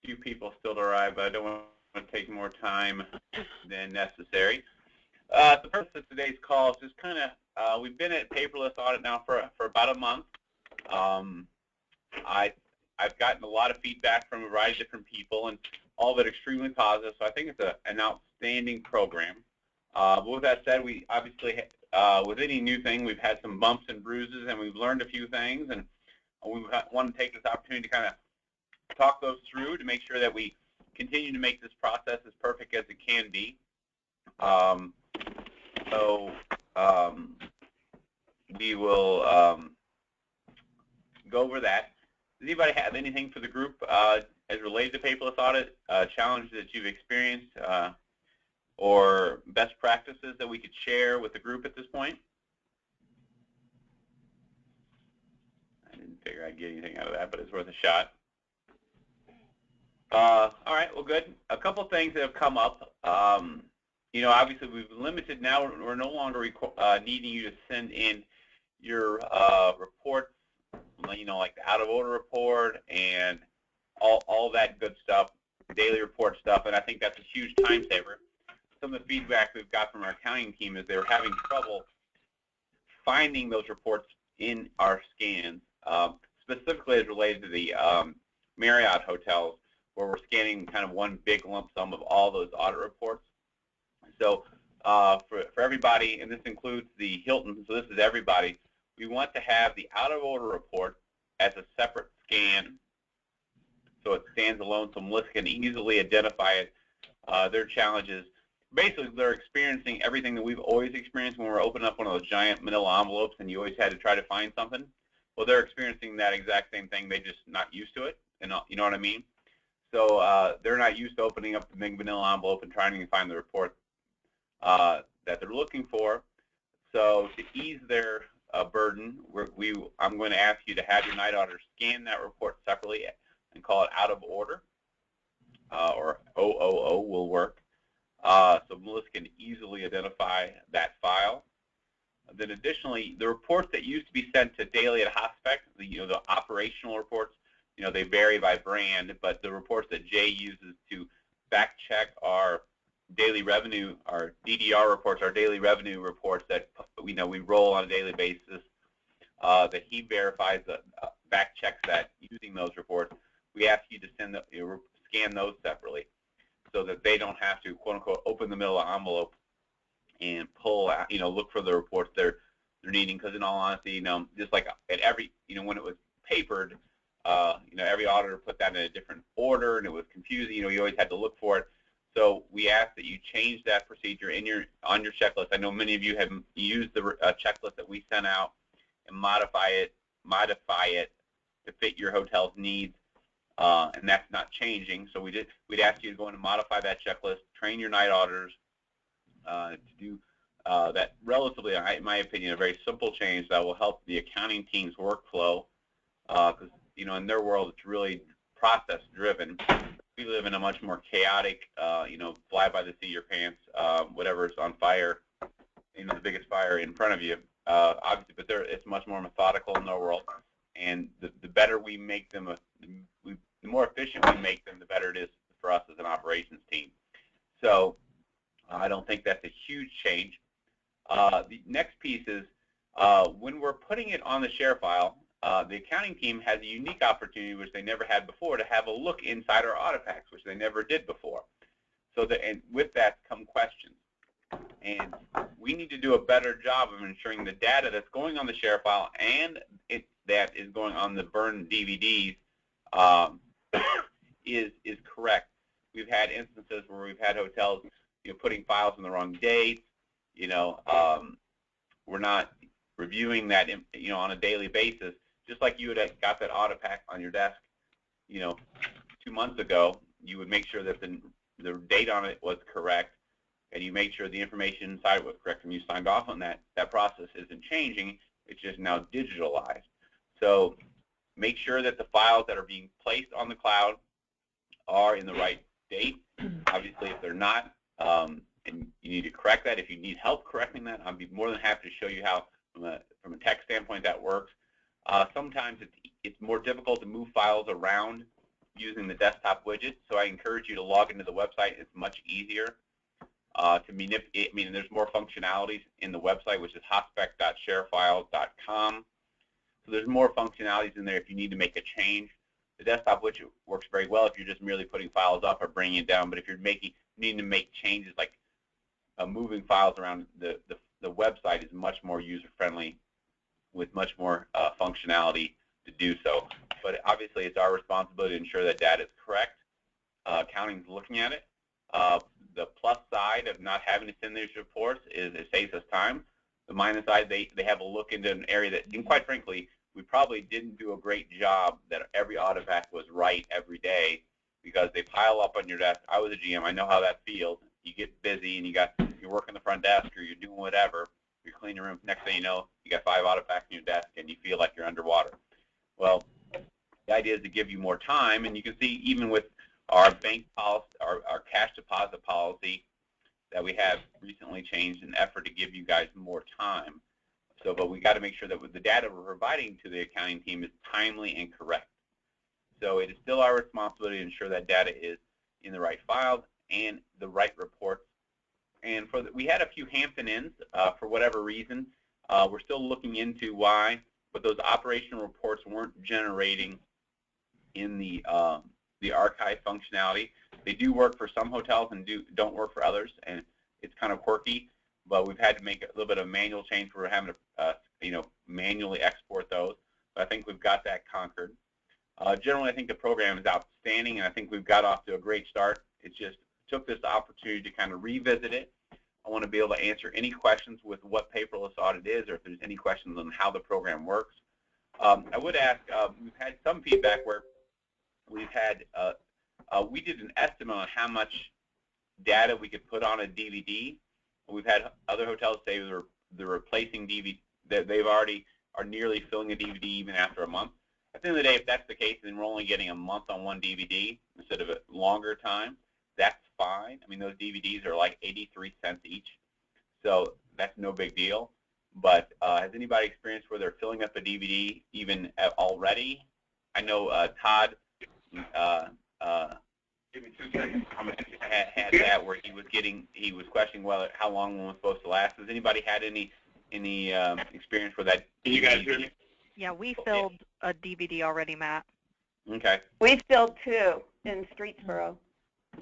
few people still to arrive, but I don't want to take more time than necessary. The purpose of today's call is just kind of, we've been at Paperless Audit now for about a month. I've gotten a lot of feedback from a variety of different people, and all of it extremely positive, so I think it's an outstanding program. But with that said, we obviously, with any new thing, we've had some bumps and bruises, and we've learned a few things, and we want to take this opportunity to kind of talk those through to make sure that we continue to make this process as perfect as it can be. We will go over that. Does anybody have anything for the group as related to paperless audit, challenges that you've experienced, or best practices that we could share with the group at this point? I didn't figure I'd get anything out of that, but it's worth a shot. All right, well, good. A couple things that have come up. You know, obviously we've limited now. We're no longer needing you to send in your reports, you know, like the out-of-order report and all that good stuff, daily report stuff, and I think that's a huge time saver. Some of the feedback we've got from our accounting team is they're having trouble finding those reports in our scans, specifically as related to the Marriott hotels, where we're scanning kind of one big lump sum of all those audit reports. So for everybody, and this includes the Hilton, so this is everybody, we want to have the out-of-order report as a separate scan, so it stands alone, so Melissa can easily identify it. Their challenges, basically, they're experiencing everything that we've always experienced when we're opening up one of those giant manila envelopes and you always had to try to find something. Well, they're experiencing that exact same thing. They're just not used to it, and you know what I mean? So they're not used to opening up the big manila envelope and trying to find the report that they're looking for. So to ease their burden, I'm going to ask you to have your night auditor scan that report separately and call it out of order, or OOO will work. So Melissa can easily identify that file. Then additionally, the reports that used to be sent to daily at HOSPEC, the operational reports, they vary by brand, but the reports that Jay uses to fact check our daily revenue, our DDR reports, our daily revenue reports that we roll on a daily basis, that he verifies, fact checks that using those reports. We ask you to scan those separately, so that they don't have to, quote unquote, open the middle of the envelope and pull out, look for the reports they're needing. Because in all honesty, just like at every, when it was papered, every auditor put that in a different order and it was confusing. You always had to look for it. So we ask that you change that procedure on your checklist. I know many of you have used the checklist that we sent out and modify it to fit your hotel's needs. And that's not changing. So we'd ask you to go in and modify that checklist, train your night auditors to do that relatively, in my opinion, a very simple change that will help the accounting team's workflow, because in their world it's really process driven. We live in a much more chaotic, fly by the seat of your pants, whatever's on fire, the biggest fire in front of you, obviously, but it's much more methodical in their world. And the better we make them, the more efficient we make them, the better it is for us as an operations team. So I don't think that's a huge change. The next piece is when we're putting it on the share file, the accounting team has a unique opportunity, which they never had before, to have a look inside our audit packs, which they never did before. And with that come questions. And we need to do a better job of ensuring the data that's going on the share file and that is going on the burned DVDs is correct. We've had instances where we've had hotels putting files in the wrong dates. We're not reviewing that on a daily basis. Just like you had got that audit pack on your desk 2 months ago, you would make sure that the date on it was correct, and you made sure the information inside was correct, and you signed off on that. That process isn't changing. It's just now digitalized. So make sure that the files that are being placed on the cloud are in the right date. Obviously, if they're not, and you need to correct that. If you need help correcting that, I'd be more than happy to show you how, from a tech standpoint, that works. Sometimes it's more difficult to move files around using the desktop widget. So I encourage you to log into the website. It's much easier to manipulate. I mean, there's more functionalities in the website, which is hotspec.sharefiles.com. So there's more functionalities in there if you need to make a change. The desktop widget works very well if you're just merely putting files up or bringing it down. But if you're needing to make changes like moving files around, the website is much more user-friendly with much more functionality to do so. But obviously, it's our responsibility to ensure that data is correct. Accounting's looking at it. The plus side of not having to send these reports is it saves us time. The minus side, they have a look into an area that, and quite frankly, we probably didn't do a great job that every audit fact was right every day because they pile up on your desk. I was a GM. I know how that feels. You get busy and you're working the front desk or you're doing whatever. You're cleaning your room. Next thing you know, you got 5 audit facts on your desk and you feel like you're underwater. Well, the idea is to give you more time, and you can see even with our bank policy, our cash deposit policy that we have recently changed in an effort to give you guys more time. So, but we got to make sure that with the data we're providing to the accounting team is timely and correct. So it is still our responsibility to ensure that data is in the right files and the right reports. And we had a few Hampton Inns for whatever reason. We're still looking into why, but those operational reports weren't generating in the archive functionality. They do work for some hotels and don't work for others, and it's kind of quirky. But we've had to make a little bit of manual change where we're having to manually export those. But I think we've got that conquered. Generally, I think the program is outstanding, and I think we've got off to a great start. It just took this opportunity to kind of revisit it. I want to be able to answer any questions with what paperless audit is, or if there's any questions on how the program works. I would ask, we've had some feedback where we've had, we did an estimate on how much data we could put on a DVD. We've had other hotels say they're replacing DVD, that they've already are nearly filling a DVD even after a month. At the end of the day, if that's the case, then we're only getting a month on one DVD instead of a longer time. That's fine. I mean, those DVDs are like 83 cents each, so that's no big deal. But has anybody experienced where they're filling up a DVD even already? I know Todd give me 2 seconds. Had that where he was questioning whether how long one was supposed to last. Has anybody had any experience with that? Can you guys hear me? Yeah, we filled a DVD already, Matt. Okay. We filled 2 in Streetsboro.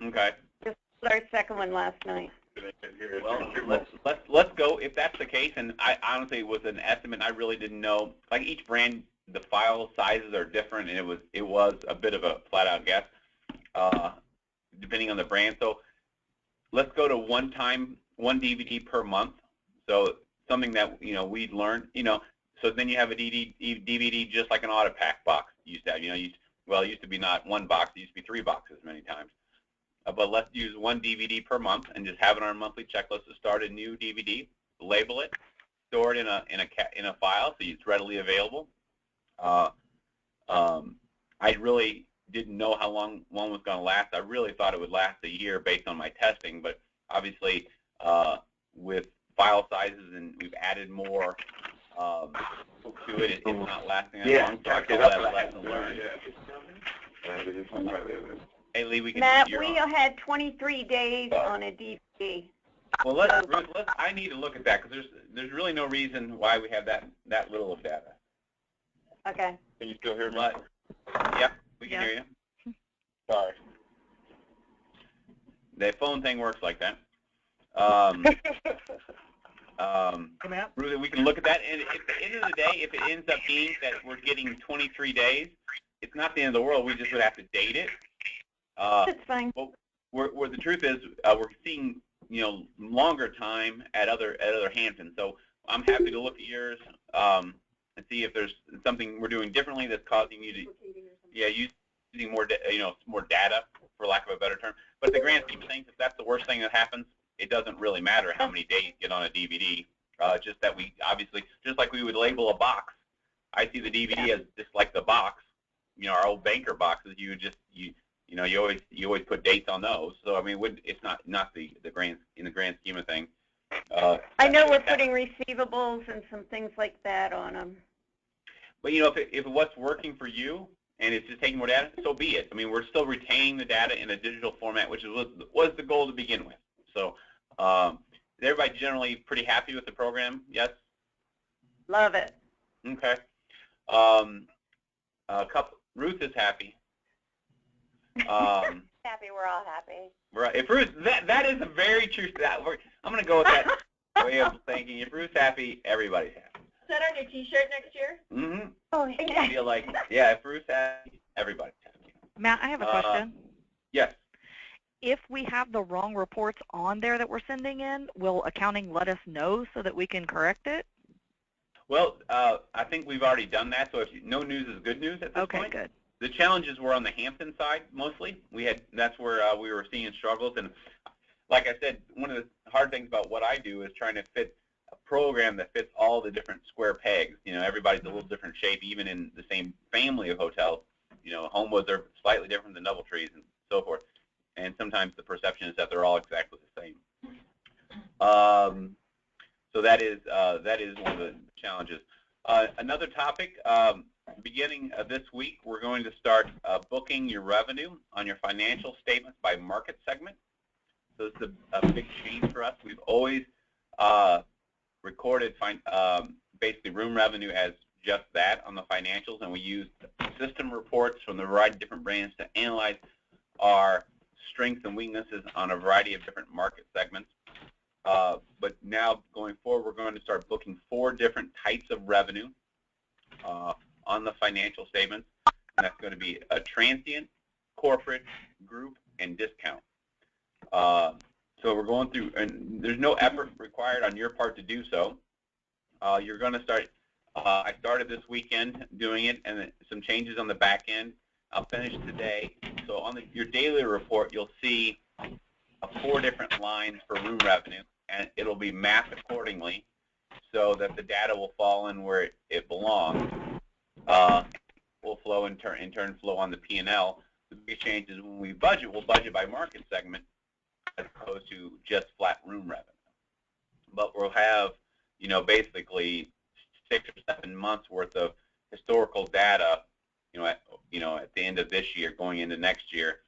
Okay. Just our second one last night. Well, let's go. If that's the case, and I honestly it was an estimate. I really didn't know. Like each brand, the file sizes are different, and it was a bit of a flat-out guess, depending on the brand. So let's go to one DVD per month. So something that we'd learned. So then you have a DVD just like an audit pack box used to have. Well, it used to be not one box. It used to be 3 boxes many times. But let's use 1 DVD per month and just have it on our monthly checklist to start a new DVD, label it, store it in a file so it's readily available. I really didn't know how long one was going to last. I really thought it would last a year based on my testing, but obviously with file sizes and we've added more to it, it's not lasting that long. So I call that a lesson learned. Hey, Lee, we can. Matt, we had 23 days on a DVD. Well, I need to look at that because there's really no reason why we have that little of data. Okay. Can you still hear me? Yeah, we can hear you. Sorry. The phone thing works like that. Ruth, we can look at that, and at the end of the day, if it ends up being that we're getting 23 days, it's not the end of the world. We just would have to date it. That's fine. Well, where the truth is, we're seeing longer time at other Hamptons. So I'm happy to look at yours and see if there's something we're doing differently that's causing you to using more more data, for lack of a better term. But the grand scheme of things, if that's the worst thing that happens, it doesn't really matter how many days get on a DVD. Just that we obviously, just like we would label a box, I see the DVD as just like the box. Our old banker boxes. You always put dates on those. So I mean, it's not the grand scheme of things. I know we're putting receivables and some things like that on them. But if what's working for you and it's just taking more data, so be it. I mean, we're still retaining the data in a digital format, which was the goal to begin with. So is everybody generally pretty happy with the program? Yes? Love it. Okay. Ruth is happy. Happy, we're all happy. Right. If Ruth, that is a very true stat. I'm going to go with that way of thinking. If Ruth's happy, everybody's happy. Is that on your T-shirt next year? Mm-hmm. Oh, I feel like, yeah, if Ruth's happy, everybody's happy. Matt, I have a question. Yes. If we have the wrong reports on there that we're sending in, will accounting let us know so that we can correct it? Well, I think we've already done that, so no news is good news at this point. Okay, good. The challenges were on the Hampton side mostly. That's where we were seeing struggles, and like I said, one of the hard things about what I do is trying to fit a program that fits all the different square pegs. You know, everybody's a little different shape, even in the same family of hotels. You know, Homewoods are slightly different than DoubleTrees and so forth, and sometimes the perception is that they're all exactly the same. So that is one of the challenges. Another topic. Beginning of this week, we're going to start booking your revenue on your financial statements by market segment. So this is a big change for us. We've always recorded basically room revenue as just that on the financials, and we used system reports from the variety of different brands to analyze our strengths and weaknesses on a variety of different market segments. But now going forward, we're going to start booking 4 different types of revenue on the financial statements, and that's going to be a transient, corporate, group, and discount. So we're going through, and there's no effort required on your part to do so. You're going to start, I started this weekend doing it, and some changes on the back end. I'll finish today. So on your daily report, you'll see 4 different lines for room revenue, and it'll be mapped accordingly so that the data will fall in where it belongs. Will flow in turn flow on the P&L. The big change is when we budget, we'll budget by market segment as opposed to just flat room revenue. But we'll have, you know, basically 6 or 7 months worth of historical data, you know, at the end of this year, going into next year,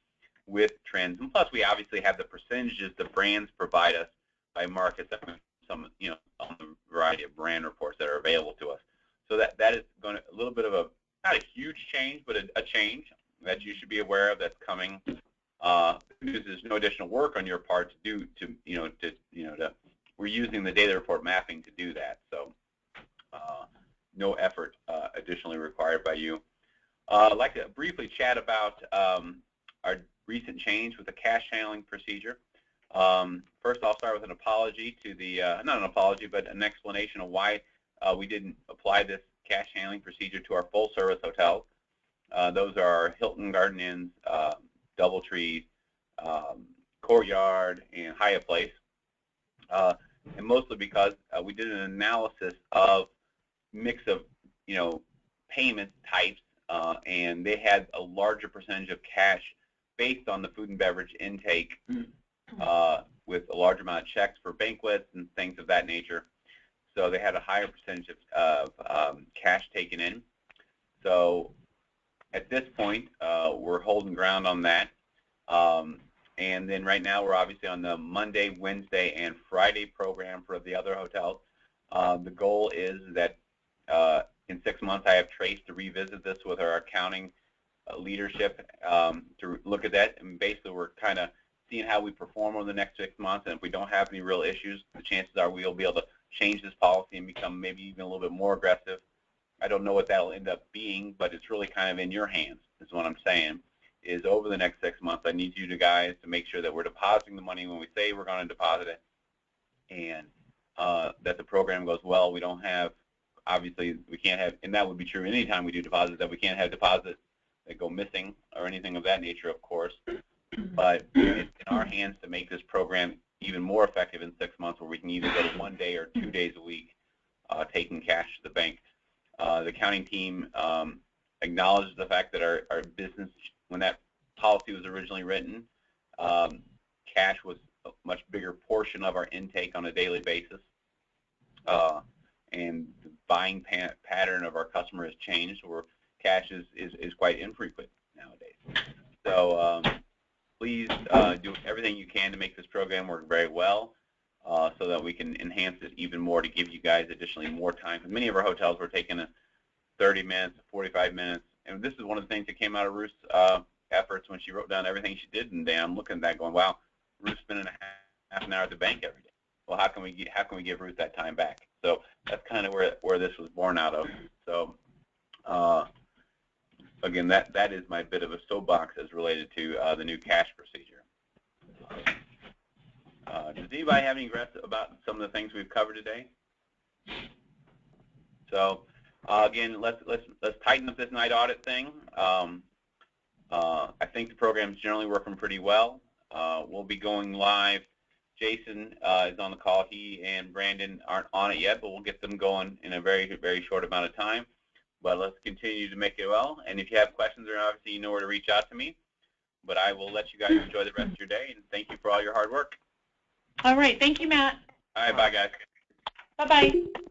with trends. And plus, we obviously have the percentages the brands provide us by market segment, some, you know, on the variety of brand reports that are available to us. So that is going to a little bit of a, not a huge change, but a change that you should be aware of that's coming. There's no additional work on your part to we're using the data report mapping to do that. So no effort additionally required by you. I'd like to briefly chat about our recent change with the cash handling procedure. First, I'll start with an apology to the, not an apology, but an explanation of why we didn't apply this cash handling procedure to our full-service hotels. Those are Hilton Garden Inns, DoubleTree, Courtyard, and Hyatt Place. And mostly because we did an analysis of mix of, you know, payment types, and they had a larger percentage of cash based on the food and beverage intake, with a large amount of checks for banquets and things of that nature. So they had a higher percentage of cash taken in. So at this point, we're holding ground on that. And then right now, we're obviously on the Monday, Wednesday, and Friday program for the other hotels. The goal is that in 6 months, I have Trace to revisit this with our accounting leadership to look at that. And basically, we're kind of seeing how we perform over the next 6 months. And if we don't have any real issues, the chances are we'll be able to change this policy and become maybe even a little bit more aggressive. I don't know what that'll end up being, but it's really kind of in your hands, is what I'm saying. Is over the next 6 months, I need you guys to make sure that we're depositing the money when we say we're going to deposit it, and that the program goes well. We don't have, obviously, we can't have, and that would be true anytime we do deposits, that we can't have deposits that go missing or anything of that nature, of course. But it's in our hands to make this program even more effective in 6 months, where we can either go to 1 day or 2 days a week taking cash to the bank. The accounting team acknowledges the fact that our business, when that policy was originally written, cash was a much bigger portion of our intake on a daily basis. And the buying pattern of our customer has changed. We're cash is quite infrequent nowadays. So please do everything you can to make this program work very well, so that we can enhance it even more to give you guys additionally more time. Because many of our hotels were taking 30 minutes, 45 minutes, and this is one of the things that came out of Ruth's efforts when she wrote down everything she did. And I'm looking at that going, wow, Ruth's spending half an hour at the bank every day. Well, how can we give Ruth that time back? So that's kind of where this was born out of. So again, that is my bit of a soapbox as related to the new cash procedure. Does anybody have any regrets about some of the things we've covered today? So again, let's tighten up this night audit thing. I think the program's generally working pretty well. We'll be going live. Jason is on the call. He and Brandon aren't on it yet, but we'll get them going in a very, very short amount of time. But let's continue to make it well. And if you have questions, then obviously you know where to reach out to me. But I will let you guys enjoy the rest of your day, and thank you for all your hard work. All right. Thank you, Matt. All right. Bye, guys. Bye-bye.